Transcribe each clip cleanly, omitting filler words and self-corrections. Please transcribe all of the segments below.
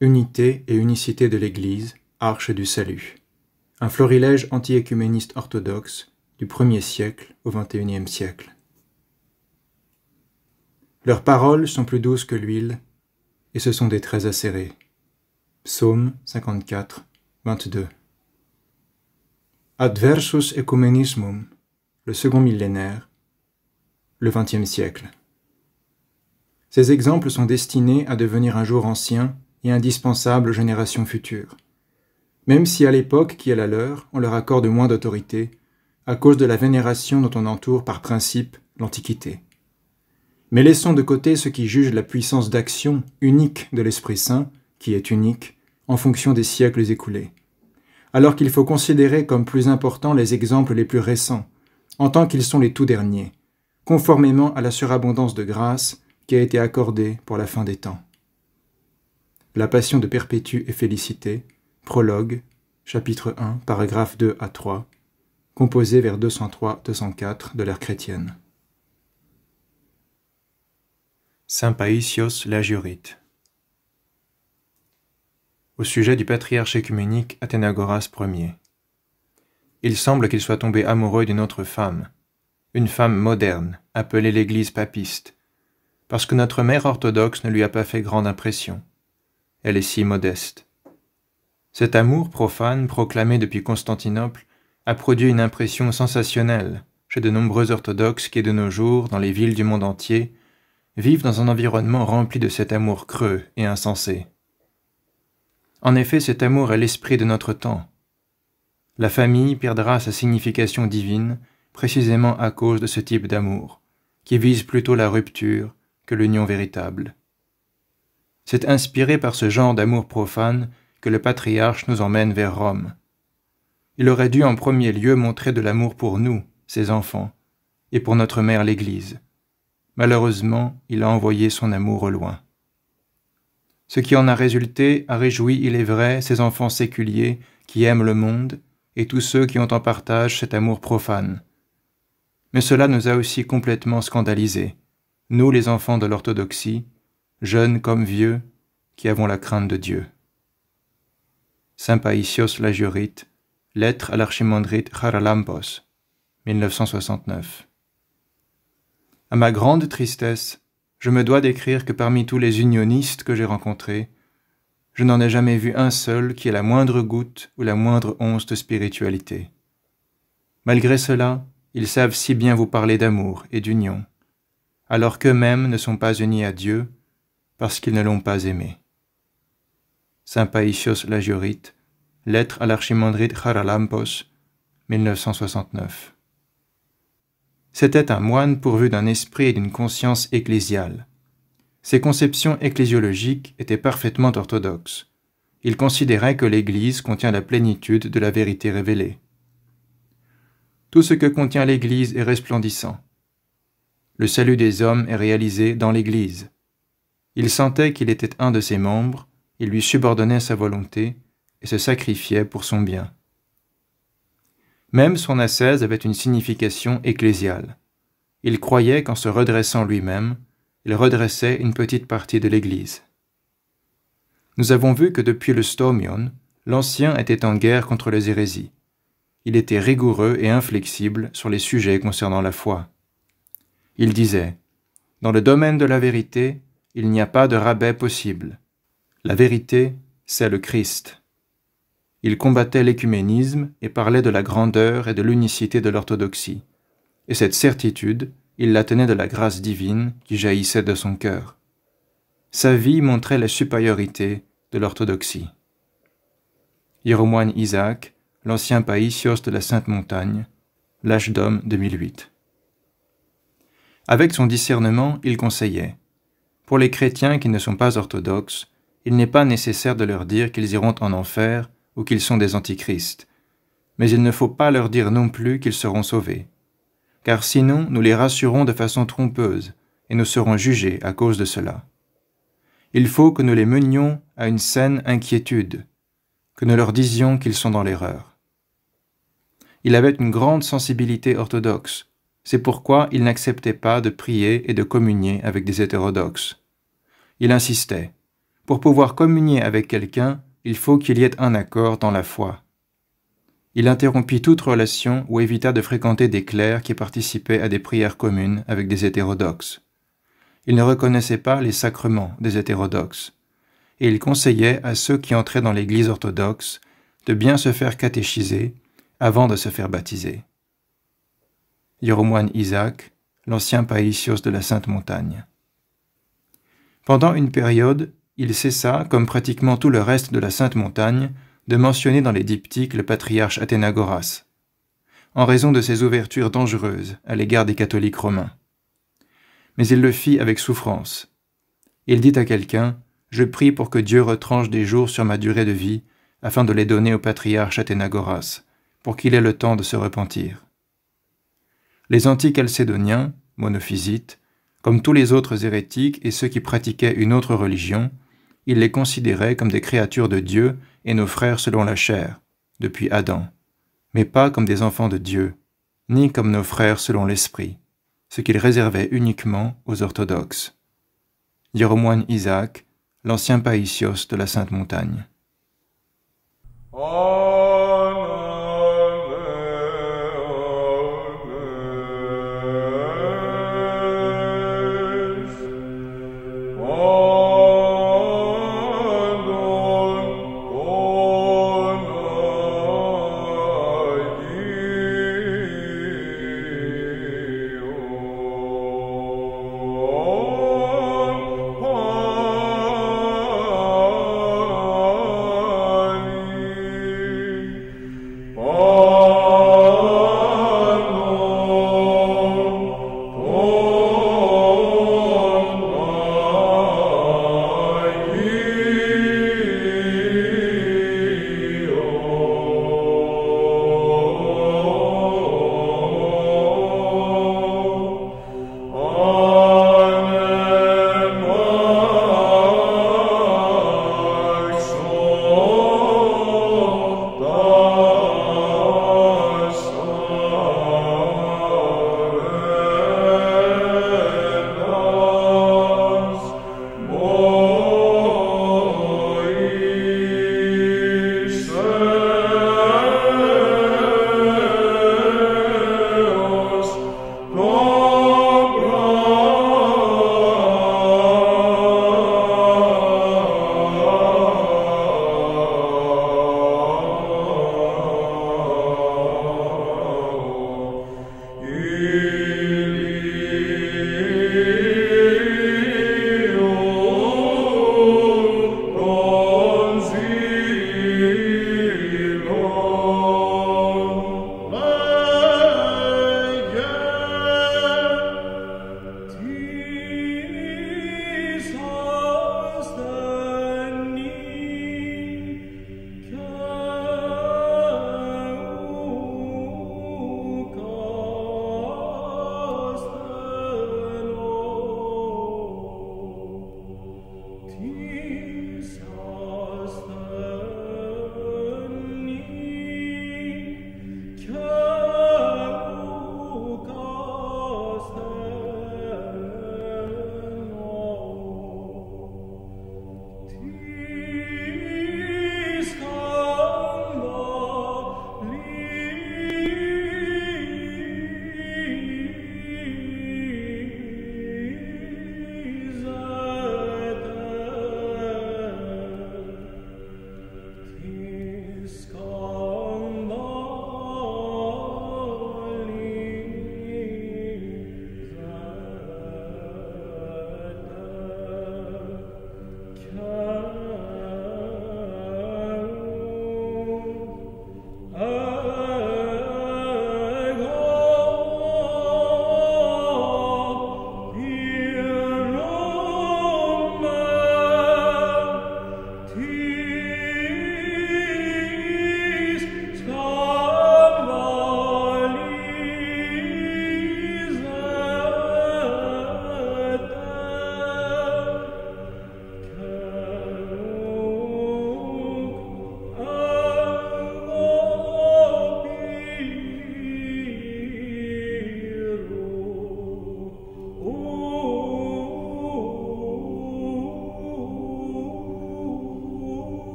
Unité et unicité de l'Église, arche du salut. Un florilège anti-écuméniste orthodoxe du 1er siècle au 21e siècle. Leurs paroles sont plus douces que l'huile, et ce sont des traits acérés. Psaume 54, 22. Adversus ecumenismum, le second millénaire, le 20e siècle. Ces exemples sont destinés à devenir un jour anciens et indispensables aux générations futures, même si à l'époque qui est la leur, on leur accorde moins d'autorité, à cause de la vénération dont on entoure par principe l'Antiquité. Mais laissons de côté ceux qui jugent la puissance d'action unique de l'Esprit Saint, qui est unique, en fonction des siècles écoulés, alors qu'il faut considérer comme plus importants les exemples les plus récents, en tant qu'ils sont les tout derniers, conformément à la surabondance de grâce qui a été accordée pour la fin des temps. La Passion de Perpétue et Félicité, prologue, chapitre 1, paragraphes 2 à 3, composé vers 203-204 de l'ère chrétienne. Saint Païsios l'Agiorite. Au sujet du patriarche écuménique Athénagoras Ier. Il semble qu'il soit tombé amoureux d'une autre femme, une femme moderne, appelée l'Église papiste, parce que notre mère orthodoxe ne lui a pas fait grande impression. Elle est si modeste. Cet amour profane, proclamé depuis Constantinople, a produit une impression sensationnelle chez de nombreux orthodoxes qui, de nos jours, dans les villes du monde entier, vivent dans un environnement rempli de cet amour creux et insensé. En effet, cet amour est l'esprit de notre temps. La famille perdra sa signification divine précisément à cause de ce type d'amour, qui vise plutôt la rupture que l'union véritable. C'est inspiré par ce genre d'amour profane que le patriarche nous emmène vers Rome. Il aurait dû en premier lieu montrer de l'amour pour nous, ses enfants, et pour notre mère l'Église. Malheureusement, il a envoyé son amour au loin. Ce qui en a résulté a réjoui, il est vrai, ces enfants séculiers qui aiment le monde et tous ceux qui ont en partage cet amour profane. Mais cela nous a aussi complètement scandalisés, nous les enfants de l'orthodoxie, jeunes comme vieux, qui avons la crainte de Dieu. Saint Païsios l'Agiorite, lettre à l'archimandrite Charalampos, 1969. À ma grande tristesse, je me dois d'écrire que parmi tous les unionistes que j'ai rencontrés, je n'en ai jamais vu un seul qui ait la moindre goutte ou la moindre once de spiritualité. Malgré cela, ils savent si bien vous parler d'amour et d'union, alors qu'eux-mêmes ne sont pas unis à Dieu parce qu'ils ne l'ont pas aimé. Saint Païsios l'Agiorite, lettre à l'archimandrite Charalampos, 1969. C'était un moine pourvu d'un esprit et d'une conscience ecclésiale. Ses conceptions ecclésiologiques étaient parfaitement orthodoxes. Il considérait que l'Église contient la plénitude de la vérité révélée. Tout ce que contient l'Église est resplendissant. Le salut des hommes est réalisé dans l'Église. Il sentait qu'il était un de ses membres, il lui subordonnait sa volonté et se sacrifiait pour son bien. Même son ascèse avait une signification ecclésiale. Il croyait qu'en se redressant lui-même, il redressait une petite partie de l'Église. Nous avons vu que depuis le Stomion, l'Ancien était en guerre contre les hérésies. Il était rigoureux et inflexible sur les sujets concernant la foi. Il disait « Dans le domaine de la vérité, il n'y a pas de rabais possible. La vérité, c'est le Christ. » Il combattait l'écuménisme et parlait de la grandeur et de l'unicité de l'orthodoxie. Et cette certitude, il la tenait de la grâce divine qui jaillissait de son cœur. Sa vie montrait la supériorité de l'orthodoxie. Hieromoine Isaac, l'ancien Païsios de la Sainte Montagne, L'Âge d'Homme 2008. Avec son discernement, il conseillait « Pour les chrétiens qui ne sont pas orthodoxes, il n'est pas nécessaire de leur dire qu'ils iront en enfer ou qu'ils sont des antichrists, mais il ne faut pas leur dire non plus qu'ils seront sauvés, car sinon nous les rassurons de façon trompeuse et nous serons jugés à cause de cela. Il faut que nous les menions à une saine inquiétude, que nous leur disions qu'ils sont dans l'erreur. » Il avait une grande sensibilité orthodoxe, c'est pourquoi il n'acceptait pas de prier et de communier avec des hétérodoxes. Il insistait Pour pouvoir communier avec quelqu'un, il faut qu'il y ait un accord dans la foi. Il interrompit toute relation ou évita de fréquenter des clercs qui participaient à des prières communes avec des hétérodoxes. Il ne reconnaissait pas les sacrements des hétérodoxes, et il conseillait à ceux qui entraient dans l'Église orthodoxe de bien se faire catéchiser avant de se faire baptiser. Hieromoine Isaac, l'ancien Païsios de la Sainte Montagne. Pendant une période, il cessa, comme pratiquement tout le reste de la Sainte Montagne, de mentionner dans les diptyques le patriarche Athénagoras, en raison de ses ouvertures dangereuses à l'égard des catholiques romains. Mais il le fit avec souffrance. Il dit à quelqu'un « Je prie pour que Dieu retranche des jours sur ma durée de vie, afin de les donner au patriarche Athénagoras, pour qu'il ait le temps de se repentir. » Les anti-chalcédoniens, monophysites, comme tous les autres hérétiques et ceux qui pratiquaient une autre religion, ils les considéraient comme des créatures de Dieu et nos frères selon la chair, depuis Adam, mais pas comme des enfants de Dieu, ni comme nos frères selon l'esprit, ce qu'ils réservaient uniquement aux orthodoxes. Hieromoine Isaac, l'ancien Païsios de la Sainte Montagne.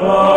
Amen.